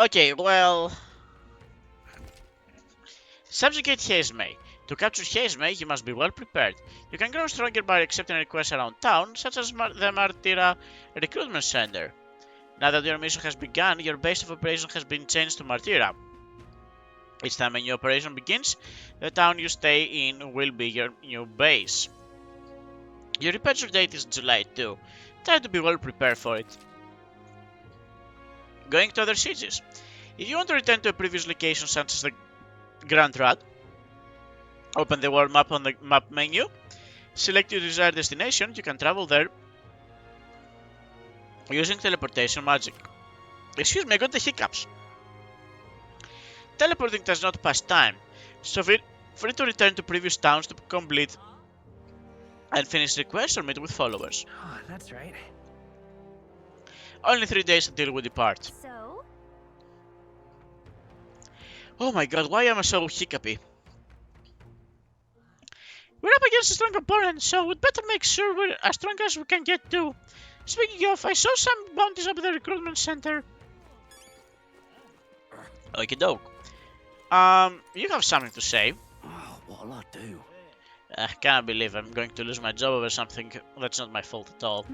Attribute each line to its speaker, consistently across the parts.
Speaker 1: Okay, well... Subjugate Hazemay. To capture Hazemay, you must be well prepared. You can grow stronger by accepting requests around town, such as the Martira Recruitment Center. Now that your mission has begun, your base of operation has been changed to Martira. Each time a new operation begins, the town you stay in will be your new base. Your departure date is July 2. Try to be well prepared for it. Going to other cities. If you want to return to a previous location such as the Grand Rad, open the world map on the map menu, select your desired destination, you can travel there using teleportation magic. Excuse me, I got the hiccups. Teleporting does not pass time, so feel free to return to previous towns to complete and finish requests or meet with followers.
Speaker 2: Oh, that's right.
Speaker 1: Only 3 days until we depart.
Speaker 3: So?
Speaker 1: Oh my god, why am I so hiccupy? We're up against a strong opponent, so we'd better make sure we're as strong as we can get to. Speaking of, I saw some bounties up at the recruitment center. Okie doke. You have something to say.
Speaker 2: Oh, what'll I do?
Speaker 1: I can't believe I'm going to lose my job over something that's not my fault at all.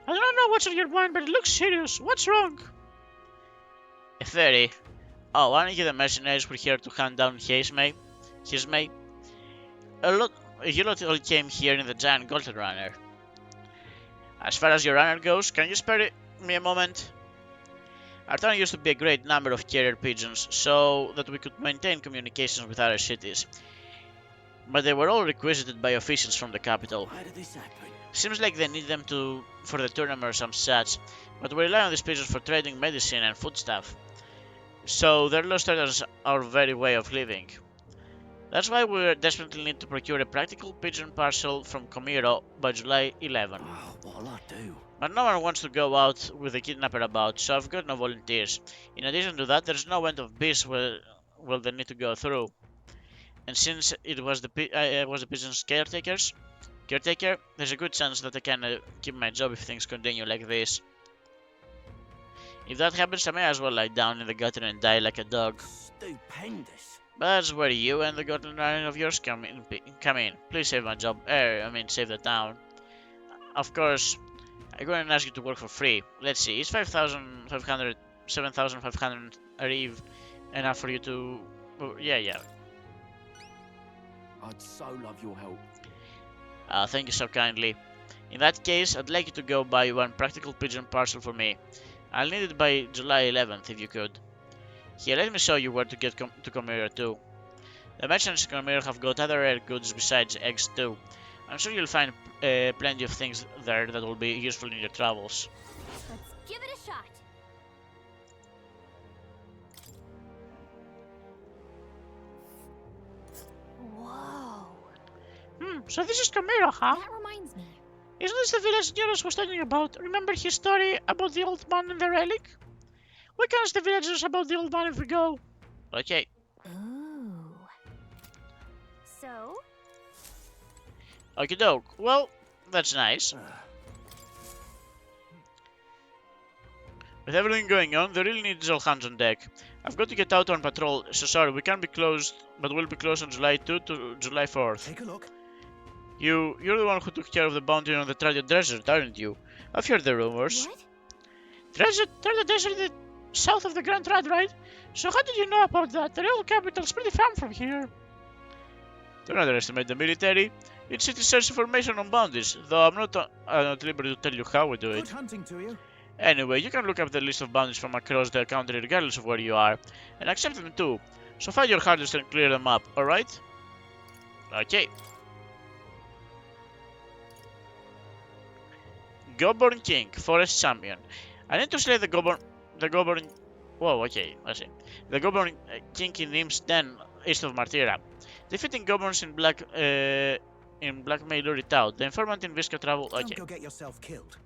Speaker 1: I don't know what's on your mind, but it looks serious. What's wrong? A fairy. Oh, aren't you the mercenaries who are here to hunt down Hazemay? You lot all came here in the giant golden runner. As far as your runner goes, can you spare me a moment? Our town used to be a great number of carrier pigeons, so that we could maintain communications with other cities. But they were all requisited by officials from the capital.
Speaker 2: Why did this happen?
Speaker 1: Seems like they need them for the tournament or some such, but we rely on these pigeons for trading medicine and foodstuff. So they're lost as our very way of living. That's why we desperately need to procure a practical pigeon parcel from Comiro by July 11.
Speaker 2: Oh, what'll I do?
Speaker 1: But no one wants to go out with a kidnapper about, so I've got no volunteers. In addition to that, there's no end of beasts where they need to go through. And since it was the pigeon's caretaker, there's a good chance that I can keep my job if things continue like this. If that happens, I may as well lie down in the gutter and die like a dog.
Speaker 2: Stupendous.
Speaker 1: But that's where you and the golden running of yours come in. Please save my job. Save the town. Of course, I'm going to ask you to work for free. Let's see, is 7,500 Ariv enough for you to... Oh, yeah.
Speaker 2: I'd so love your help.
Speaker 1: Thank you so kindly. In that case, I'd like you to go buy one practical pigeon parcel for me. I'll need it by July 11th, if you could. Here, let me show you where to get to Comera too. The merchants in Comera have got other rare goods besides eggs too. I'm sure you'll find plenty of things there that will be useful in your travels.
Speaker 3: Let's give it a shot. Whoa.
Speaker 1: So this is Comera, huh?
Speaker 3: That reminds me.
Speaker 1: Isn't this the village Neros was talking about? Remember his story about the old man and the relic? We can ask the villagers about the old man if we go. Okay.
Speaker 3: Ooh. So?
Speaker 1: Okie doke. Well, that's nice. With everything going on, they really need all hands on deck. I've got to get out on patrol, so sorry, we can't be closed, but we'll be closed on July 2 to July 4th.
Speaker 2: Take a look.
Speaker 1: You're the one who took care of the bounty on the Tradia Desert, aren't you? I've heard the rumors.
Speaker 3: What?
Speaker 1: Tradia Desert is south of the Grand Rad, right? So how did you know about that? The real capital's pretty far from here. Don't underestimate the military. It's city search information on bounties, though I'm not at liberty to tell you how we do it.
Speaker 2: Good hunting to you.
Speaker 1: Anyway, you can look up the list of bounties from across the country regardless of where you are, and accept them too. So find your hardest and clear them up, alright? Okay. Goborn King, Forest Champion. I need to slay the Goborn... Whoa, okay, I see. The Goborn King in Nim's Den, east of Martira. Defeating Goborns in Black may lure it out. The informant in Visca travel... Okay.
Speaker 2: Don't go get yourself killed.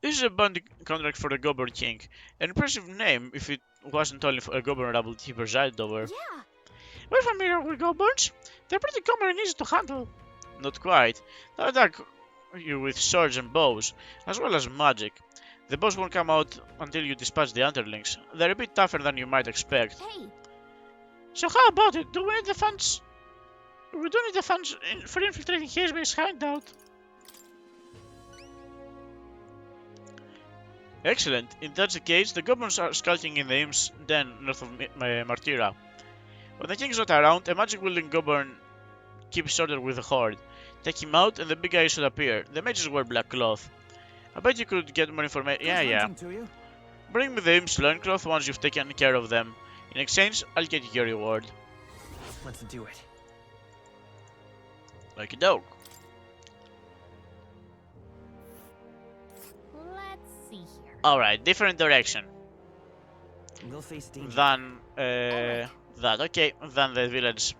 Speaker 1: This is a bounty contract for the Goborn King. An impressive name if it wasn't only for a Goborn rabble he presided over.
Speaker 3: Yeah.
Speaker 1: We're familiar with Goborns. They're pretty common and easy to handle. Not quite. They attack you with swords and bows, as well as magic. The boss won't come out until you dispatch the underlings. They're a bit tougher than you might expect.
Speaker 3: Hey,
Speaker 1: So how about it? Do we need the funds? We don't need the funds for infiltrating Hazemay's hideout. Excellent. If that's the case, the goblins are skulking in the Imps den north of Martira. When the king's not around, a magic-wielding goblin keeps order with the horde. Take him out and the big guy should appear. The mages wear black cloth. I bet you could get more information.
Speaker 2: Good
Speaker 1: Yeah.
Speaker 2: hunting to you.
Speaker 1: Bring me the Imps loincloth once you've taken care of them. In exchange, I'll get you your reward.
Speaker 2: Let's do it.
Speaker 1: Like a dog.
Speaker 3: let's see here.
Speaker 1: Alright, different direction
Speaker 2: We'll face danger.
Speaker 1: than
Speaker 3: Alright.
Speaker 1: that. Okay, than the village.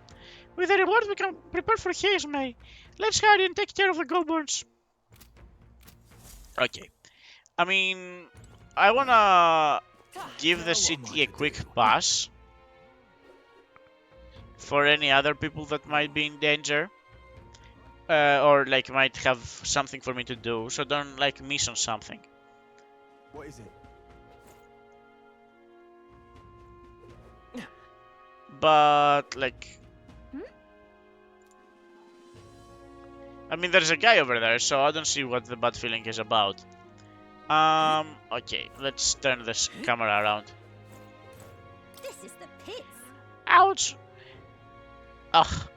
Speaker 1: With the reward, we can prepare for Hazemay. Let's hurry and take care of the goblins. Okay. I mean, I wanna give the city a quick pass for any other people that might be in danger. Or like might have something for me to do, so don't like miss on something.
Speaker 2: What is it?
Speaker 1: But like,
Speaker 3: Hmm?
Speaker 1: I mean, there's a guy over there, so I don't see what the bad feeling is about. Okay, let's turn this camera around.
Speaker 3: This is the pits.
Speaker 1: Ouch! Ugh,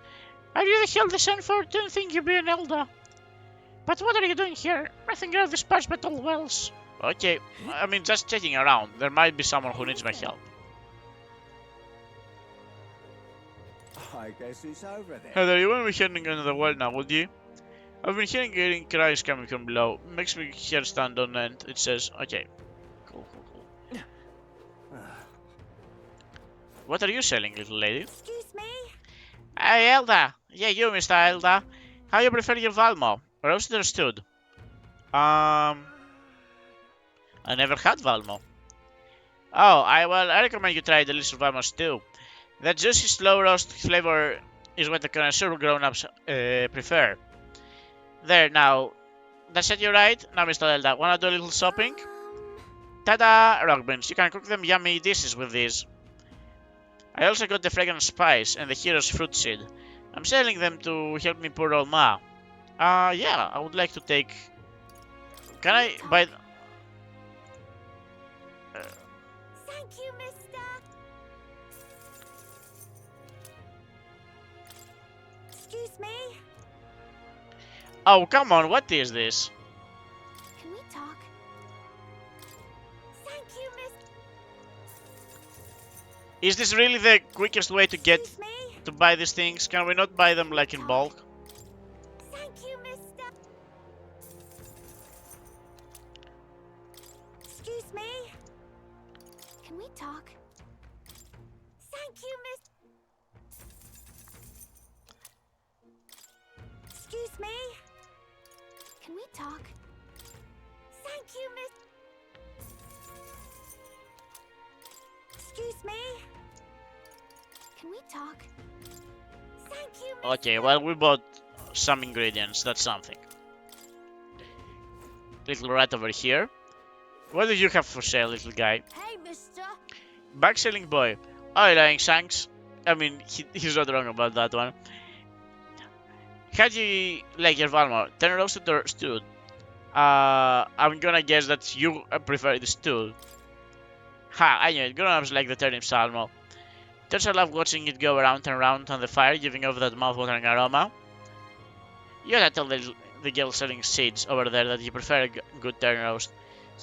Speaker 1: are you the hell descent for? Didn't think you'd be an elder. But what are you doing here? Nothing out of this patch but all wells. Okay, I mean, just checking around. There might be someone who needs my help.
Speaker 2: I guess it's over there.
Speaker 1: Heather, you won't be heading into the well now, would you? I've been hearing cries coming from below. Makes me hair stand on end. It says, okay. Cool. What are you selling, little lady?
Speaker 3: Excuse me?
Speaker 1: Hey, Elda! Yeah, you, Mr. Elda. How you prefer your Valmo? Roasted or stewed? I never had Valmo. Oh, I recommend you try delicious Valmo stew. That juicy, slow roast flavor is what the connoisseur grown-ups prefer. There, now. That set you right? Now, Mr. Elda, wanna do a little shopping? Ta-da! Rock beans. You can cook them yummy dishes with these. I also got the fragrant spice and the hero's fruit seed. I'm selling them to help me poor old ma. Yeah, I would like to take... Can I buy...
Speaker 3: Thank you, mister. Excuse me?
Speaker 1: Oh, come on, what is this?
Speaker 3: Can we talk? Thank you, mister.
Speaker 1: Is this really the quickest way to get
Speaker 3: Excuse me?
Speaker 1: to buy these things? Can we not buy them like in bulk?
Speaker 3: Thank you, mister. Excuse me? Can we talk? Thank you, miss. Excuse me? Can we talk? Thank you, miss. Excuse me? Can we talk? Thank you, miss.
Speaker 1: Okay, well, we bought some ingredients. That's something. Little rat over here. What do you have for sale, little guy?
Speaker 3: Hey, mister.
Speaker 1: Back selling boy. Oh, lying shanks. I mean, he's not wrong about that one. How do you like your Valmor? 10 roasted or stewed? I'm gonna guess that you prefer the stewed. Ha, I knew it. Grown-ups like the turnip salmo. Don't I love watching it go around and around on the fire, giving off that mouth-watering aroma? You gotta tell the girl selling seeds over there that you prefer a good turn roast.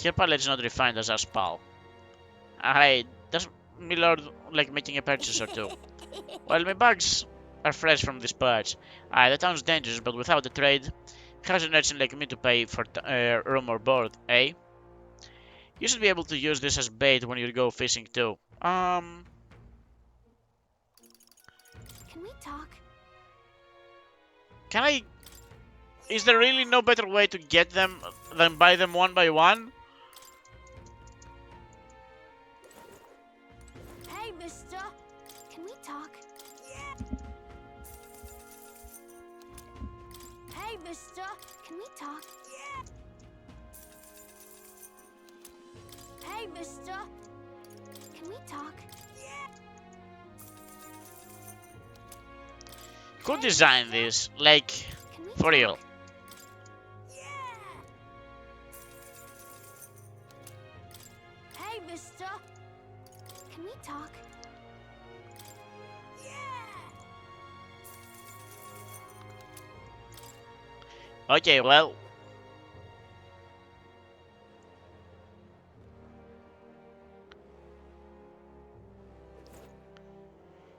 Speaker 1: Her palate's not refined as us, pal. Hey, does my lord like making a purchase or two? Well, my bags are fresh from this patch. Aye, the town's dangerous, but without the trade, how's an urchin like me to pay for room or board, eh? You should be able to use this as bait when you go fishing too.
Speaker 3: Can we talk?
Speaker 1: Can I... Is there really no better way to get them than buy them one by one?
Speaker 3: Hey, mister. Can we talk? Hey, mister. Can we talk? Hey, mister. Can we talk?
Speaker 1: Who designed this? Like,
Speaker 3: Can we
Speaker 1: for real?
Speaker 3: talk? Hey, mister. Can we talk?
Speaker 1: Okay, well.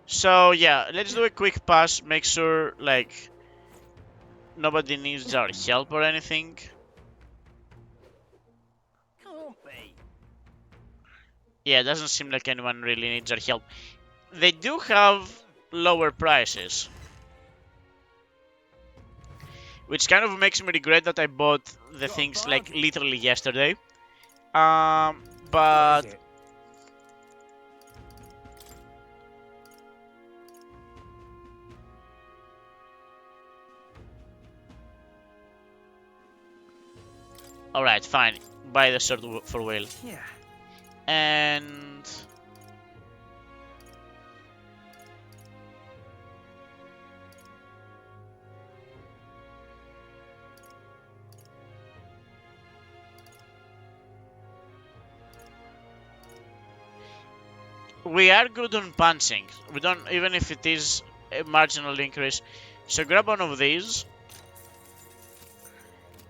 Speaker 1: So yeah, let's do a quick pass, make sure like nobody needs our help or anything.
Speaker 2: Can't be.
Speaker 1: Yeah, it doesn't seem like anyone really needs our help. They do have lower prices, which kind of makes me regret that I bought the things like literally yesterday.
Speaker 2: What
Speaker 1: But
Speaker 2: is it?
Speaker 1: alright, fine. Buy the sword for Will.
Speaker 2: Yeah.
Speaker 1: And we are good on punching. We don't, even if it is a marginal increase. So grab one of these.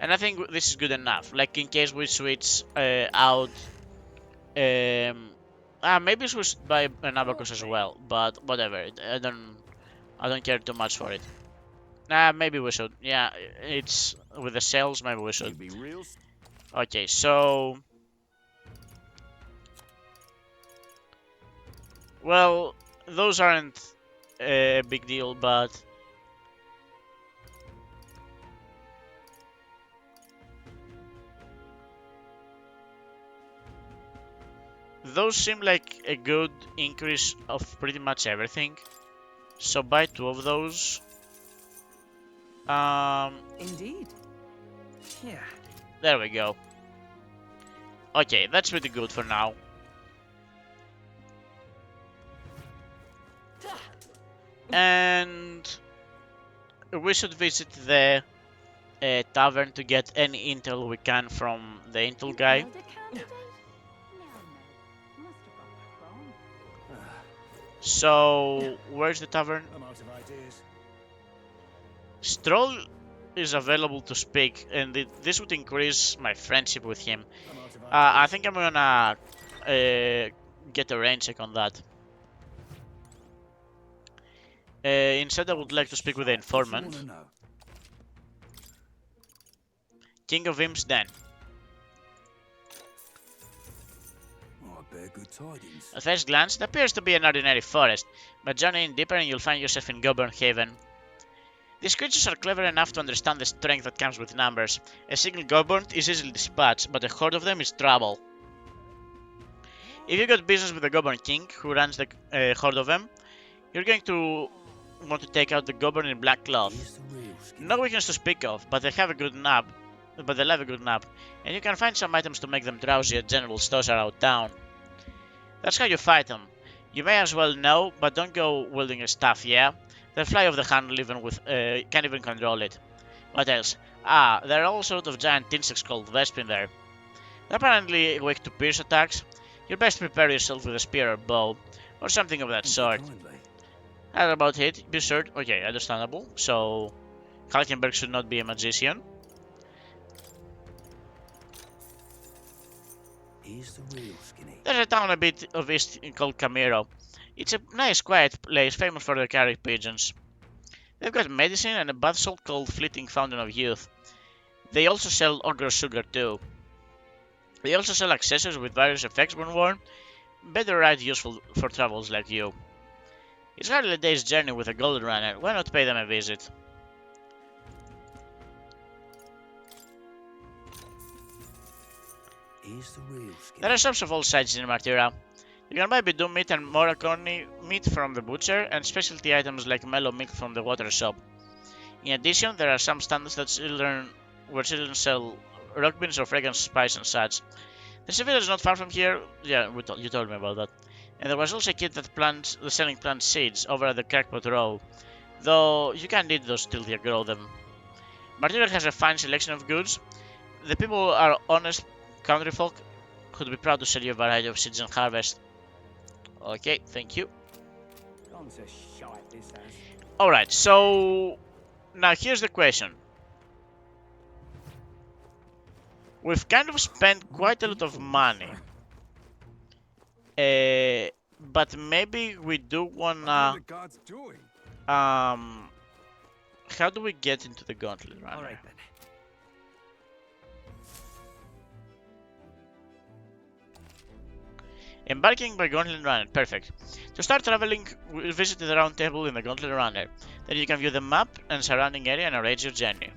Speaker 1: And I think this is good enough. Like in case we switch out. Maybe we should buy an abacus as well. But whatever. I don't care too much for it. Maybe we should. Yeah, it's with the sales. Maybe we should.
Speaker 2: Be real.
Speaker 1: Okay, so well, those aren't a big deal, but those seem like a good increase of pretty much everything. So buy two of those.
Speaker 2: Indeed. Yeah.
Speaker 1: There we go. Okay, that's pretty good for now. And we should visit the tavern to get any intel we can from the intel guy.
Speaker 3: Elder candidate? No. Must have got that wrong.
Speaker 1: So, where's the tavern?
Speaker 2: I'm out of ideas.
Speaker 1: Stroll is available to speak, and this would increase my friendship with him.
Speaker 2: I'm out of ideas.
Speaker 1: I think I'm gonna get a rain check on that. Instead, I would like to speak with the informant. King of Imps Den.
Speaker 2: Oh, I bear good tidings.
Speaker 1: At first glance, it appears to be an ordinary forest, but journey in deeper and you'll find yourself in Goblin Haven. These creatures are clever enough to understand the strength that comes with numbers. A single goblin is easily dispatched, but a horde of them is trouble. If you got business with the Goblin King, who runs the horde of them, you're going to want to take out the goblin in black cloth. No weakness to speak of, but they have a good nap. But they'll have a good nap, and you can find some items to make them drowsy at general stores around town. That's how you fight them. You may as well know, but don't go wielding a staff, yeah? They'll fly off the handle even with, can't even control it. What else? There are all sorts of giant insects called Vespin there. They're apparently weak to pierce attacks. You best prepare yourself with a spear or bow, or something of that sort. That's about it. Be sure. Okay, understandable. So, Halkenberg should not be a magician. There's a town a bit of east called Camiro. It's a nice quiet place famous for their carrier pigeons. They've got medicine and a bath salt called Fleeting Fountain of Youth. They also sell ogre sugar too. They also sell accessories with various effects when worn. Better right useful for travels like you. It's hardly a day's journey with a gold runner. Why not pay them a visit? There are shops of all sizes in Martyra. You can buy Bidum meat and Moraconi meat from the butcher, and specialty items like mellow milk from the water shop. In addition, there are some stands that where children sell rock beans or fragrant spice and such. There's a village not far from here. Yeah, you told me about that. And there was also a kid that plants the selling plant seeds over at the Crackpot Row. Though you can't eat those till you grow them. Martyr has a fine selection of goods. The people are honest country folk who'd be proud to sell you a variety of seeds and harvest. Okay, thank you.
Speaker 2: Gone to shite, this has.
Speaker 1: Alright, so now here's the question. We've kind of spent quite a lot of money. But maybe we do wanna... how do we get into the Gauntlet Runner?
Speaker 2: Alright then.
Speaker 1: Embarking by Gauntlet Runner, perfect. To start traveling, we'll visit the round table in the Gauntlet Runner. Then you can view the map and surrounding area and arrange your journey.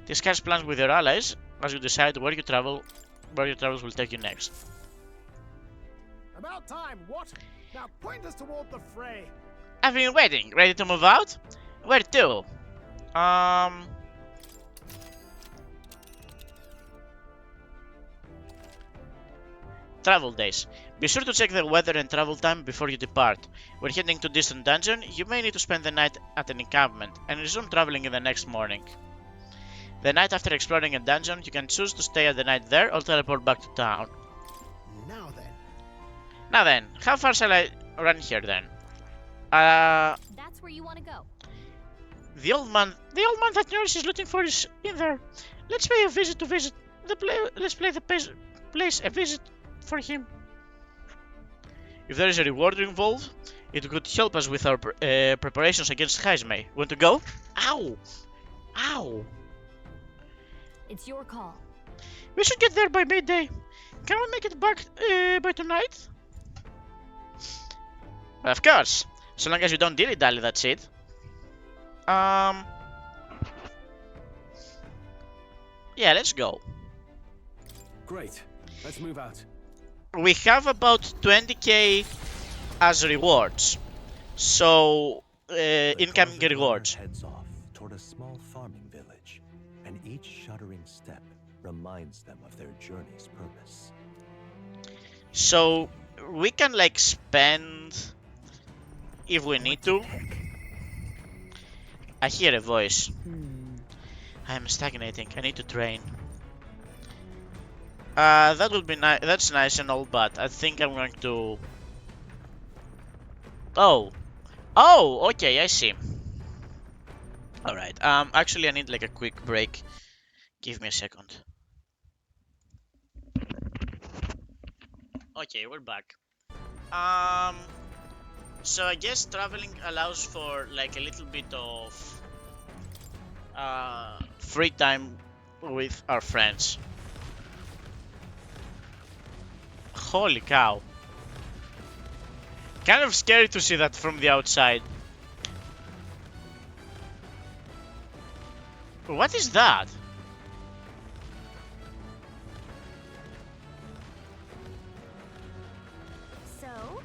Speaker 1: Discuss plans with your allies as you decide where your travels will take you next.
Speaker 4: About time, what? Now point us toward the fray.
Speaker 1: I've been waiting. Ready to move out? Where to? Travel days. Be sure to check the weather and travel time before you depart. When heading to distant dungeon, you may need to spend the night at an encampment and resume traveling in the next morning. The night after exploring a dungeon, you can choose to stay the night there or teleport back to town. Now then, how far shall I run here then?
Speaker 3: That's where you want to go.
Speaker 1: The old man that Nurse is looking for is in there. Let's pay a visit to visit the let's play the place a visit for him. If there is a reward involved, it could help us with our preparations against Heismay. Want to go? Ow! Ow!
Speaker 3: It's your call.
Speaker 1: We should get there by midday. Can we make it back by tonight? Well, of course. So long as you don't dilly-dally, that's it. Yeah, let's go.
Speaker 2: Great. Let's move out.
Speaker 1: We have about 20k as rewards. So, incoming rewards.
Speaker 5: Heads off toward a small farming village, and each shuddering step reminds them of their journey's purpose.
Speaker 1: So, we can like spend if we need to. I hear a voice. I am stagnating. I need to train. That would be nice. That's nice and all, but I think I'm going to. Oh, okay. I see. All right. Actually, I need like a quick break. Give me a second. Okay, we're back. So I guess traveling allows for like a little bit of free time with our friends. Holy cow. Kind of scary to see that from the outside. What is that?
Speaker 3: So,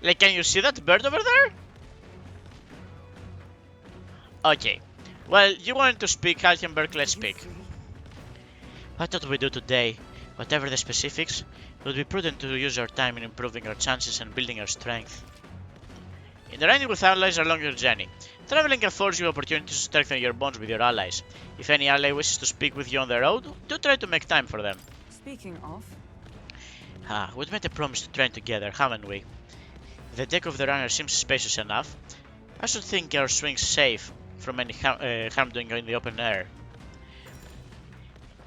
Speaker 1: Like, can you see that bird over there? Okay. Well, you wanted to speak, Altenberg, let's speak. What do we do today? Whatever the specifics, it would be prudent to use our time in improving our chances and building our strength. Interacting with allies along your journey. Traveling affords you opportunities to strengthen your bonds with your allies. If any ally wishes to speak with you on the road, do try to make time for them.
Speaker 6: Speaking of,
Speaker 1: We'd made a promise to train together, haven't we? The deck of the runner seems spacious enough. I should think our swing's safe from any harm doing in the open air.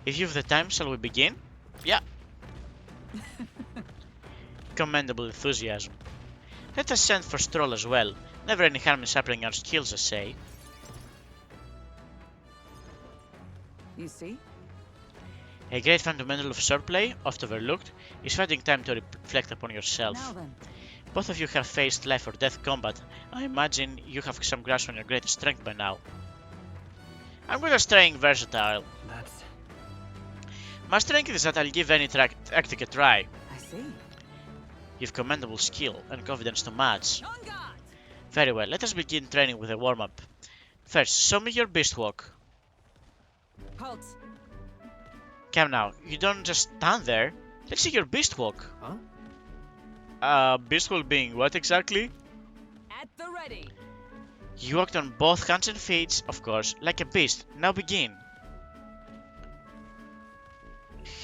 Speaker 1: If you've the time, shall we begin? Yeah. Commendable enthusiasm. Let us send for Stroll as well. Never any harm in sharpening our skills, I say.
Speaker 6: you see?
Speaker 1: A great fundamental of swordplay, oft overlooked, is finding time to reflect upon yourself.
Speaker 6: Now then,
Speaker 1: Both of you have faced life or death combat. I imagine you have some grasp on your greatest strength by now. I'm good at staying versatile.
Speaker 2: That's...
Speaker 1: My strength is that I'll give any tactic a try.
Speaker 6: I see.
Speaker 1: You've commendable skill and confidence to match.
Speaker 6: On guard!
Speaker 1: Very well, let us begin training with a warm-up. First, show me your beast walk.
Speaker 6: Halt.
Speaker 1: Come now, you don't just stand there. Let's see your beast walk.
Speaker 4: Huh?
Speaker 1: Beast walk being what exactly?
Speaker 6: At the ready.
Speaker 1: You walked on both hands and feet, of course, like a beast. Now begin.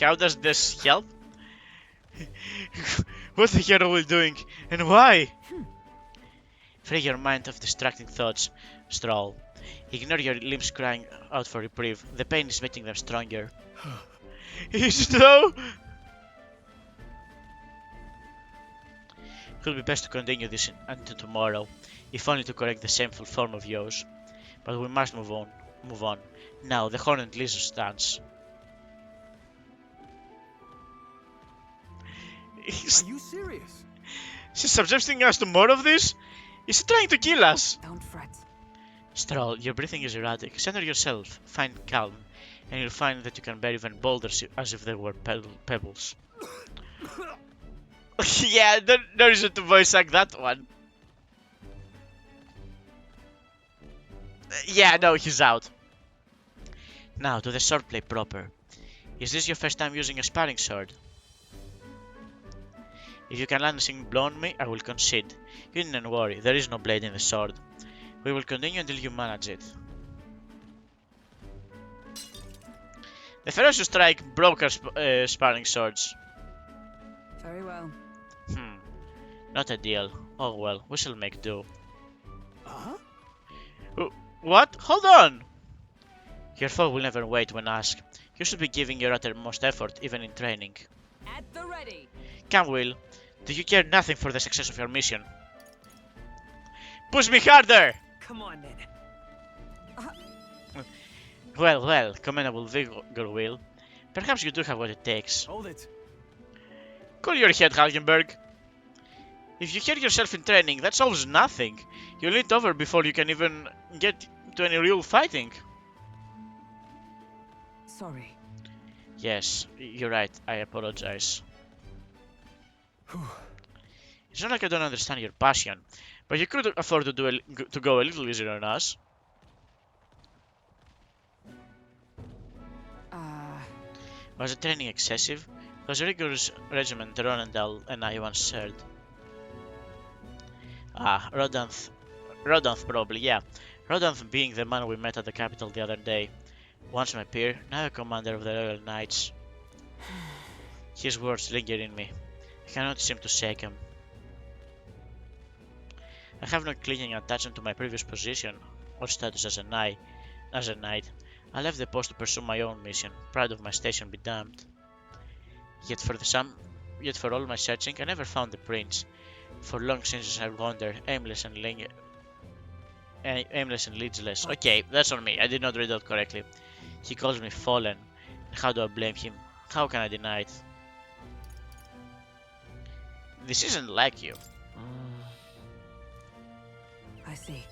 Speaker 1: How does this help? What the hell are we doing? And why? Free your mind of distracting thoughts, Stroll. Ignore your limbs crying out for reprieve. The pain is making them stronger. Is it though? It will be best to continue this until tomorrow, if only to correct the shameful form of yours. But we must move on. Move on. Now, the horned lizard stands.
Speaker 4: Are you serious?
Speaker 1: She's subjecting us to more of this? Is he trying to kill us?
Speaker 6: Don't fret.
Speaker 1: Stroll, your breathing is erratic. Center yourself, find calm, and you'll find that you can bear even boulders as if they were pebbles. Yeah, no reason to voice act that one. Yeah, no, he's out. Now, to the swordplay proper. Is this your first time using a sparring sword? If you can land a single blow on me, I will concede. You needn't worry, there is no blade in the sword. We will continue until you manage it. The ferocious strike broke our sparring swords.
Speaker 6: Very well.
Speaker 1: Not ideal. Oh well, we shall make do.
Speaker 4: Uh-huh.
Speaker 1: What? Hold on! Your foe will never wait when asked. You should be giving your uttermost effort, even in training.
Speaker 6: At the ready.
Speaker 1: Come, Will. Do you care nothing for the success of your mission? Push me harder!
Speaker 6: Come on, then.
Speaker 1: Well, commendable vigor, Will. Perhaps you do have what it takes.
Speaker 4: Hold it.
Speaker 1: Cool your head, Halkenberg. If you hurt yourself in training, that solves nothing. You'll need over before you can even get to any real fighting.
Speaker 6: Sorry.
Speaker 1: Yes, you're right. I apologize. It's not like I don't understand your passion, but you could afford to go a little easier on us. Was the training excessive? It was a rigorous regiment Ronendal and I once shared. Rodanth. Rodanth probably, yeah. Rodanth being the man we met at the capital the other day. Once my peer, now a commander of the Royal Knights. His words linger in me. I cannot seem to shake him. I have no clinging attachment to my previous position or status as a knight. I left the post to pursue my own mission, proud of my station be damned. Yet for all my searching, I never found the prince. For long since I wandered, aimless and leadless. Okay, that's on me. I did not read that correctly. He calls me fallen. How do I blame him? How can I deny it? This isn't like you.
Speaker 6: I see.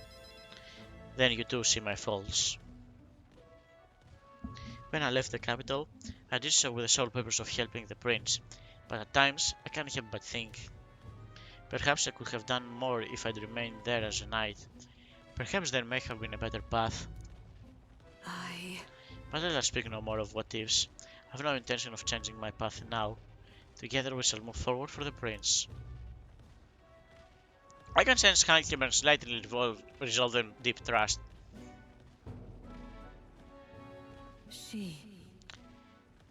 Speaker 1: Then you too see my faults. When I left the capital, I did so with the sole purpose of helping the prince, but at times I can't help but think. Perhaps I could have done more if I'd remained there as a knight. Perhaps there may have been a better path. But let us speak no more of what ifs. I have no intention of changing my path now. Together we shall move forward for the prince. I can sense Halkenberg's slightly resolve in deep trust.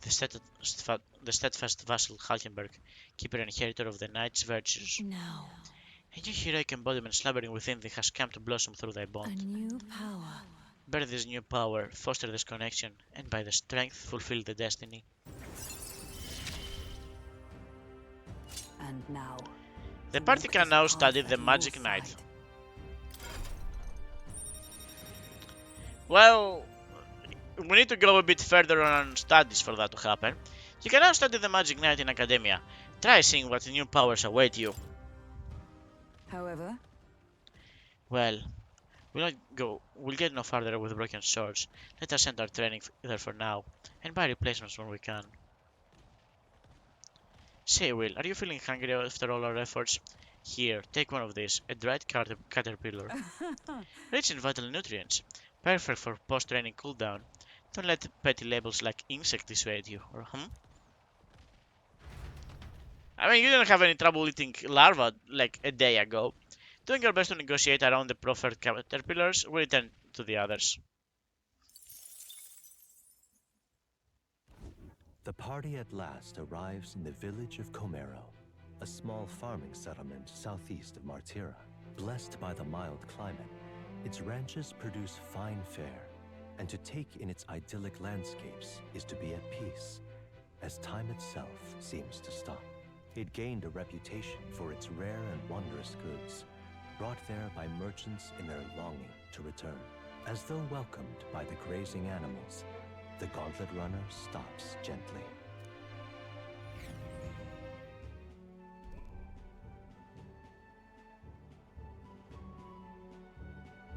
Speaker 1: The steadfast vassal Halkenberg, keeper and inheritor of the knight's virtues.
Speaker 3: No.
Speaker 1: A new heroic embodiment slumbering within thee has come to blossom through thy
Speaker 3: A
Speaker 1: bond.
Speaker 3: new power.
Speaker 1: Bear this new power, foster this connection, and by the strength fulfill the destiny.
Speaker 6: And now.
Speaker 1: The party can now study the Magic Knight. Well, we need to go a bit further on studies for that to happen. You can now study the Magic Knight in Academia. Try seeing what new powers await you.
Speaker 6: However,
Speaker 1: Well, we'll get no farther with broken swords. Let us end our training there for now, and buy replacements when we can. Say, Will, are you feeling hungry after all our efforts? Here, take one of these, a dried caterpillar. Rich in vital nutrients, perfect for post-training cooldown. Don't let petty labels like insect dissuade you, or I mean, you didn't have any trouble eating larvae like a day ago. Doing your best to negotiate around the proffered caterpillars will return to the others.
Speaker 5: The party at last arrives in the village of Comero, a small farming settlement southeast of Martira. Blessed by the mild climate, its ranches produce fine fare, and to take in its idyllic landscapes is to be at peace, as time itself seems to stop. It gained a reputation for its rare and wondrous goods, brought there by merchants in their longing to return. As though welcomed by the grazing animals, the gauntlet runner stops gently.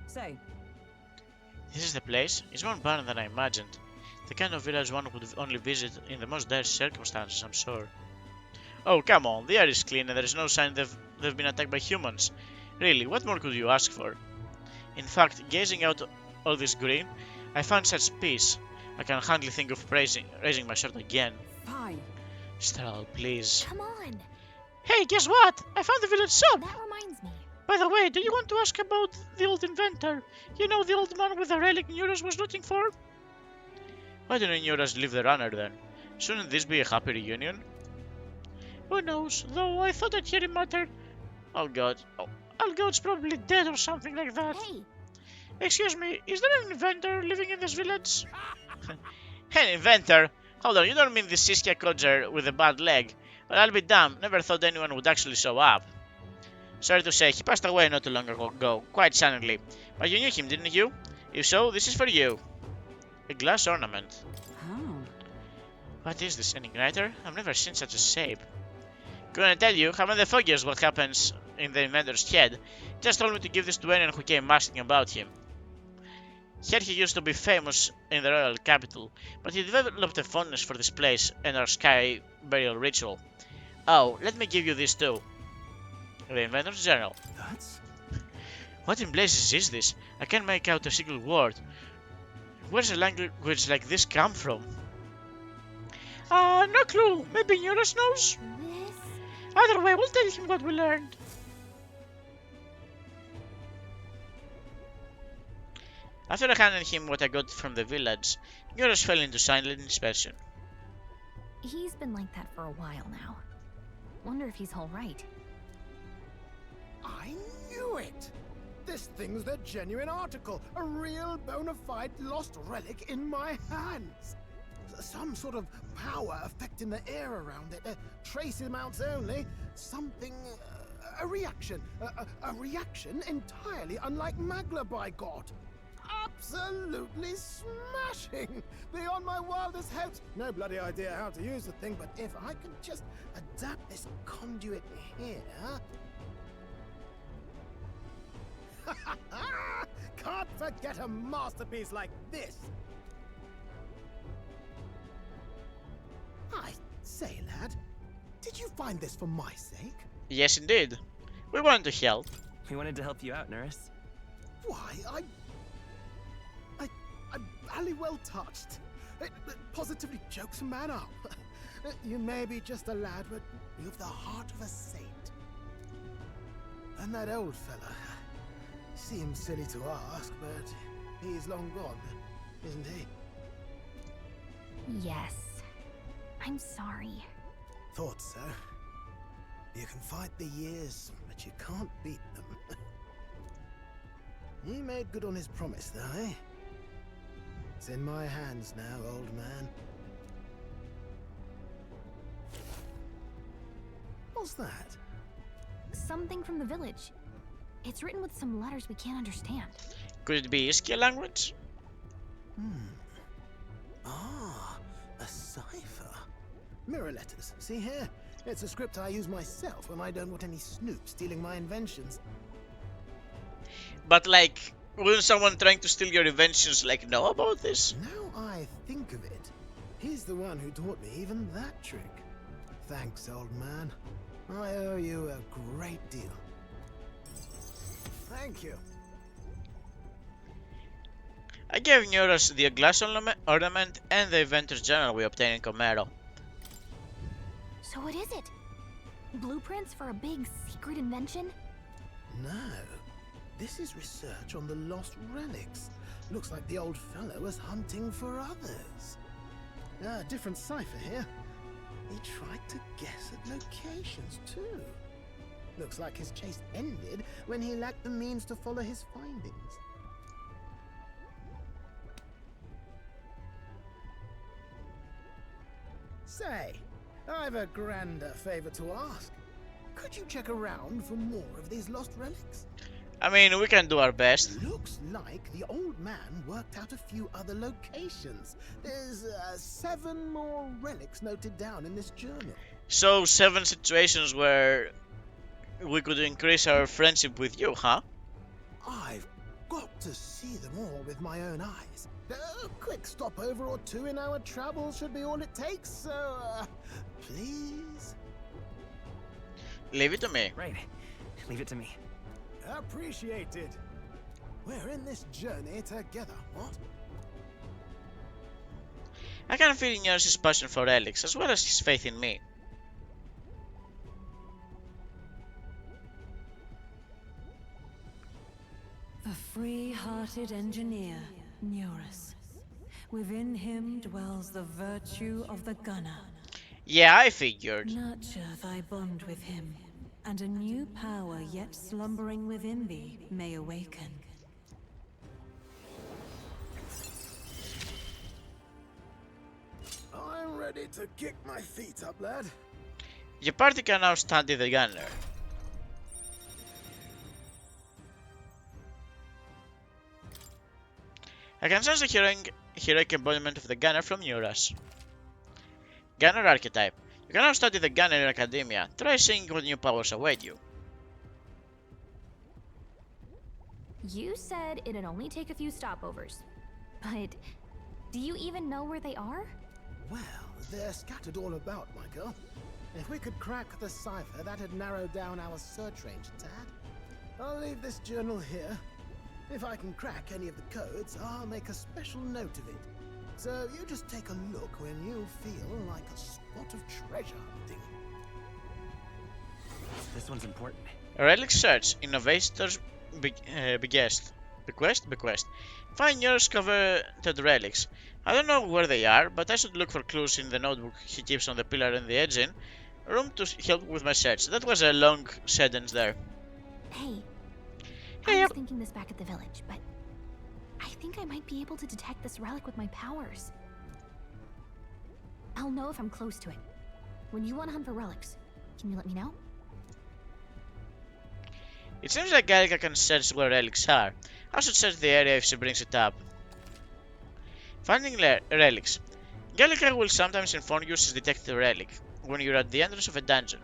Speaker 6: Say,
Speaker 1: This is the place? It's more barren than I imagined. The kind of village one would only visit in the most dire circumstances, I'm sure. Oh, come on, the air is clean and there is no sign they've been attacked by humans. Really, what more could you ask for? In fact, gazing out all this green, I found such peace. I can hardly think of raising my sword again.
Speaker 6: fine.
Speaker 1: Stral, please.
Speaker 3: Come on.
Speaker 1: Hey, guess what? I found the village shop!
Speaker 3: That reminds me.
Speaker 1: By the way, do you want to ask about the old inventor? You know, the old man with the relic Neuros was looking for? Why didn't Neuros leave the runner then? Shouldn't this be a happy reunion? Who knows, though I thought I'd hear him mutter, "Oh god, Algod's probably dead or something like that."
Speaker 3: Hey,
Speaker 1: Excuse me, is there an inventor living in this village? An inventor? Hold on, you don't mean the Siskia codger with a bad leg? Well, I'll be damned, never thought anyone would actually show up. Sorry to say, he passed away not too long ago, quite suddenly. But you knew him, didn't you? If so, this is for you. A glass ornament.
Speaker 6: Oh.
Speaker 1: What is this, an igniter? I've never seen such a shape. Couldn't tell you, haven't the foggiest what happens in the inventor's head. Just told me to give this to anyone who came asking about him. Heard he used to be famous in the royal capital, but he developed a fondness for this place and our sky burial ritual. Oh, let me give you this too. The inventor's journal.
Speaker 4: That's...
Speaker 1: What in blazes is this? I can't make out a single word. Where's a language like this come from? No clue. Maybe Neuros knows?
Speaker 3: this.
Speaker 1: Either way, we'll tell him what we learned. After I handed him what I got from the village, Neuros fell into silent inspection.
Speaker 3: He's been like that for a while now. Wonder if he's alright.
Speaker 4: I knew it! This thing's the genuine article, a real bona fide lost relic in my hands. Some sort of power affecting the air around it, trace amounts only, something, a reaction, a reaction entirely unlike Magla, by God. Absolutely smashing! Beyond my wildest hopes. No bloody idea how to use the thing, but if I could just adapt this conduit here... Can't forget a masterpiece like this! I say, lad, did you find this for my sake?
Speaker 1: Yes, indeed. We wanted to help.
Speaker 7: We wanted to help you out, Nurse.
Speaker 4: Why, I'm barely well touched. It positively jokes a man up. You may be just a lad, but you've the heart of a saint. And that old fella seems silly to ask, but he's long gone, isn't he?
Speaker 3: Yes. I'm sorry.
Speaker 4: Thought so. You can fight the years, but you can't beat them. He made good on his promise, though, eh? It's in my hands now, old man. What's that?
Speaker 3: Something from the village. It's written with some letters we can't understand.
Speaker 1: Could it be Iskia language?
Speaker 4: Ah, a cipher. Mirror letters, see here? It's a script I use myself when I don't want any snoop stealing my inventions.
Speaker 1: But like, wouldn't someone trying to steal your inventions like know about this?
Speaker 4: Now I think of it, he's the one who taught me even that trick. Thanks, old man. I owe you a great deal. Thank you.
Speaker 1: I gave Neuras the glass ornament and the inventor's journal we obtained in Comero.
Speaker 3: So what is it? Blueprints for a big secret invention?
Speaker 4: No. This is research on the lost relics. Looks like the old fellow was hunting for others. Different cipher here. He tried to guess at locations too. Looks like his chase ended when he lacked the means to follow his findings. Say, I've a grander favor to ask. Could you check around for more of these lost relics?
Speaker 1: I mean, we can do our best.
Speaker 4: Looks like the old man worked out a few other locations. There's 7 more relics noted down in this journal.
Speaker 1: So, 7 situations where we could increase our friendship with you, huh?
Speaker 4: I've got to see them all with my own eyes. A quick stopover or 2 in our travels should be all it takes, so please?
Speaker 1: Leave it to me.
Speaker 7: Right. Leave it to me.
Speaker 4: Appreciated. We're in this journey together, what?
Speaker 1: I can feel Neuras' passion for relics, as well as his faith in me.
Speaker 6: The free-hearted engineer, Neuras. Within him dwells the virtue of the gunner.
Speaker 1: Yeah, I figured.
Speaker 6: Nurture thy bond with him, and a new power yet slumbering within thee may awaken.
Speaker 4: I'm ready to kick my feet up, lad.
Speaker 1: Your party can now study the gunner. I can sense the heroic embodiment of the gunner from Neuras. Gunner archetype. You can now study the gunner in academia. Try seeing what new powers await you.
Speaker 3: You said it'd only take a few stopovers. But do you even know where they are?
Speaker 4: Well, they're scattered all about, my girl. If we could crack the cipher, that'd narrow down our search range a tad. I'll leave this journal here. If I can crack any of the codes, I'll make a special note of it. So you just take a look when you feel like a spot of treasure hunting.
Speaker 7: This one's important.
Speaker 1: Relic search. Innovators bequest. Find Neuras coveted relics. I don't know where they are, but I should look for clues in the notebook he keeps on the pillar in the engine room to help with my search. That was a long sentence there.
Speaker 3: Hey,
Speaker 1: Hey,
Speaker 3: I was thinking this back at the village, but I think I might be able to detect this relic with my powers. I'll know if I'm close to it. When you want to hunt for relics, can you let me know?
Speaker 1: It seems like Gallica can search where relics are. I should search the area if she brings it up. Finding relics. Gallica will sometimes inform you she's detected a relic when you're at the entrance of a dungeon.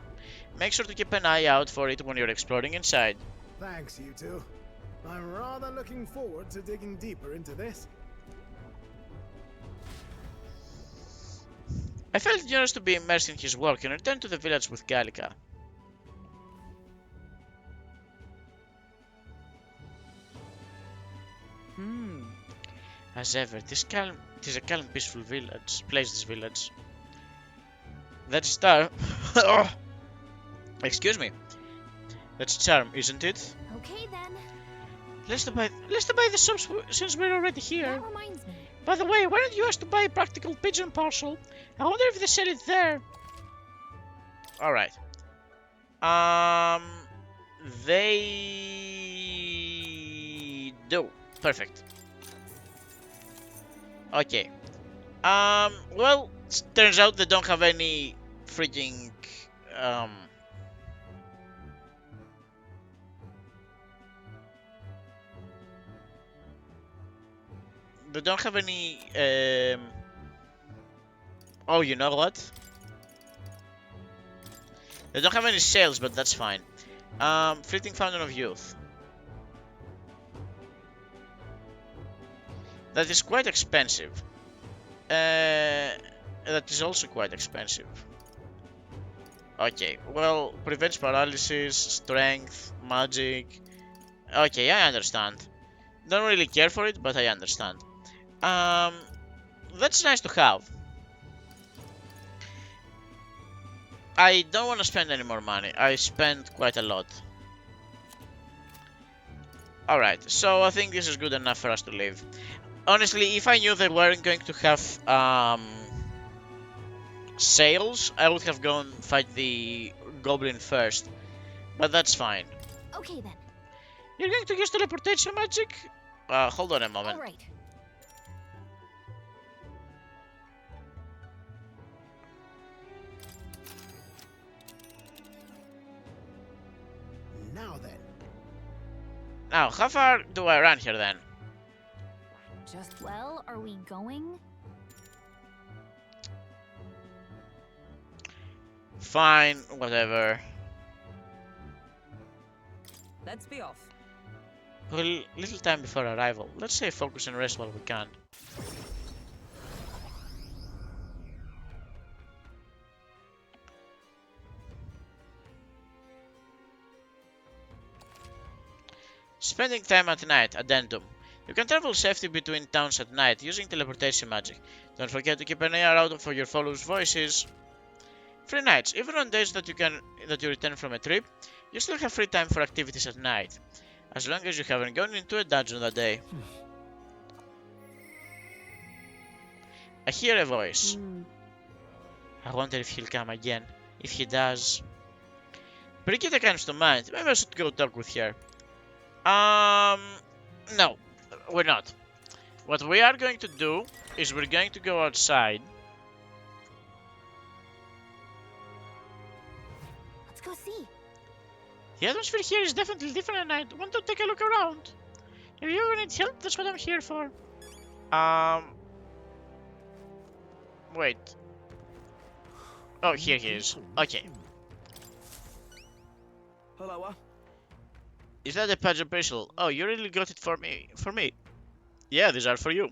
Speaker 1: Make sure to keep an eye out for it when you're exploring inside.
Speaker 4: Thanks, you two. I'm rather looking forward to digging deeper into this.
Speaker 1: I felt Neuras to be immersed in his work and returned to the village with Gallica. As ever, it is a calm, peaceful place, this village. That's star. Excuse me. That's charm, isn't it?
Speaker 3: Okay then.
Speaker 1: Let's buy the shops since we're already here.
Speaker 3: That reminds me.
Speaker 1: By the way, why don't you ask to buy a practical pigeon parcel? I wonder if they sell it there. Alright. They do. Perfect. Okay. Well, turns out they don't have any freaking, they don't have any, oh, you know what? They don't have any sales, but that's fine. Fleeting Fountain of Youth. That is quite expensive. That is also quite expensive. Okay, well, prevents paralysis, strength, magic. Okay, I understand. Don't really care for it, but I understand. Um, that's nice to have. I don't want to spend any more money. I spent quite a lot. Alright, so I think this is good enough for us to leave. Honestly, if I knew they weren't going to have sales, I would have gone fight the goblin first. But that's fine.
Speaker 3: Okay then.
Speaker 1: You're going to use teleportation magic? Hold on a moment.
Speaker 3: All right.
Speaker 4: Now then.
Speaker 1: Now, how far do I run here then?
Speaker 3: Well, are we going?
Speaker 1: Fine, whatever.
Speaker 6: Let's be off.
Speaker 1: Well, little time before arrival. Let's say focus and rest while we can. Spending time at night. Addendum. You can travel safely between towns at night using teleportation magic. Don't forget to keep an eye out for your followers' voices. Free nights. Even on days that you return from a trip, you still have free time for activities at night, as long as you haven't gone into a dungeon that day. I hear a voice. I wonder if he'll come again. If he does... Brigitte comes to mind. Maybe I should go talk with her. No, we're not. What we are going to do is we're going to go outside.
Speaker 3: Let's go see.
Speaker 1: The atmosphere here is definitely different and I want to take a look around. If you ever need help, that's what I'm here for. Wait. Oh, here he is. Okay.
Speaker 7: Hello.
Speaker 1: Is that a patch of pistol? Oh, you really got it for me. Yeah, these are for you.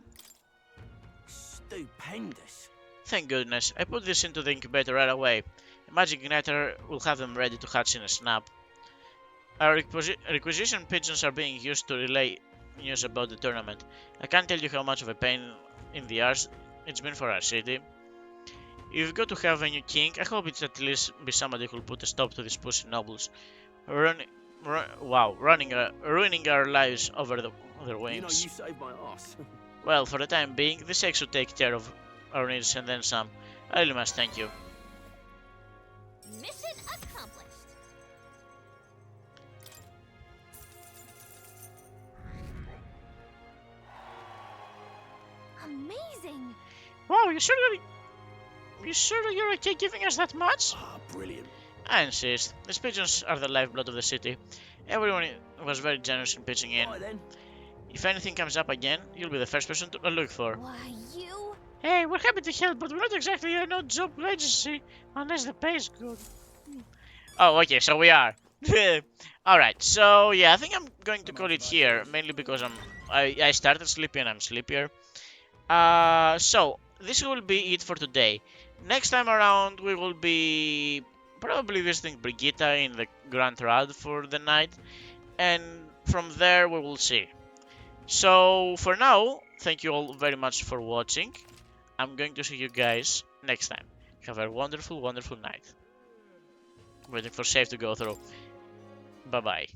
Speaker 7: Stupendous.
Speaker 1: Thank goodness. I put this into the incubator right away. A magic igniter will have them ready to hatch in a snap. Our requisition pigeons are being used to relay news about the tournament. I can't tell you how much of a pain in the arse it's been for our city. If you've got to have a new king, I hope it's at least be somebody who'll put a stop to these pussy nobles. Ruining our lives over their wings.
Speaker 7: You know, you saved my ass.
Speaker 1: Well, for the time being, this egg should take care of our needs and then some. I really must thank you.
Speaker 3: Mission accomplished. Amazing.
Speaker 1: Wow, you sure that you're okay giving us that much?
Speaker 7: Ah, brilliant.
Speaker 1: I insist. These pigeons are the lifeblood of the city. Everyone was very generous in pitching in.
Speaker 7: Right then.
Speaker 1: If anything comes up again, you'll be the first person to look for.
Speaker 3: Why, you?
Speaker 1: Hey, we're happy to help, but we're not exactly a no-job agency, unless the pay is good. Oh, okay, so we are. Alright, so yeah, I think I'm going to call it here, mainly because I started sleepy and I'm sleepier. So, this will be it for today. Next time around, we will be probably visiting Brigitte in the Grand Rad for the night, and from there we will see. So, for now, thank you all very much for watching. I'm going to see you guys next time. Have a wonderful, wonderful night. Waiting for save to go through. Bye-bye.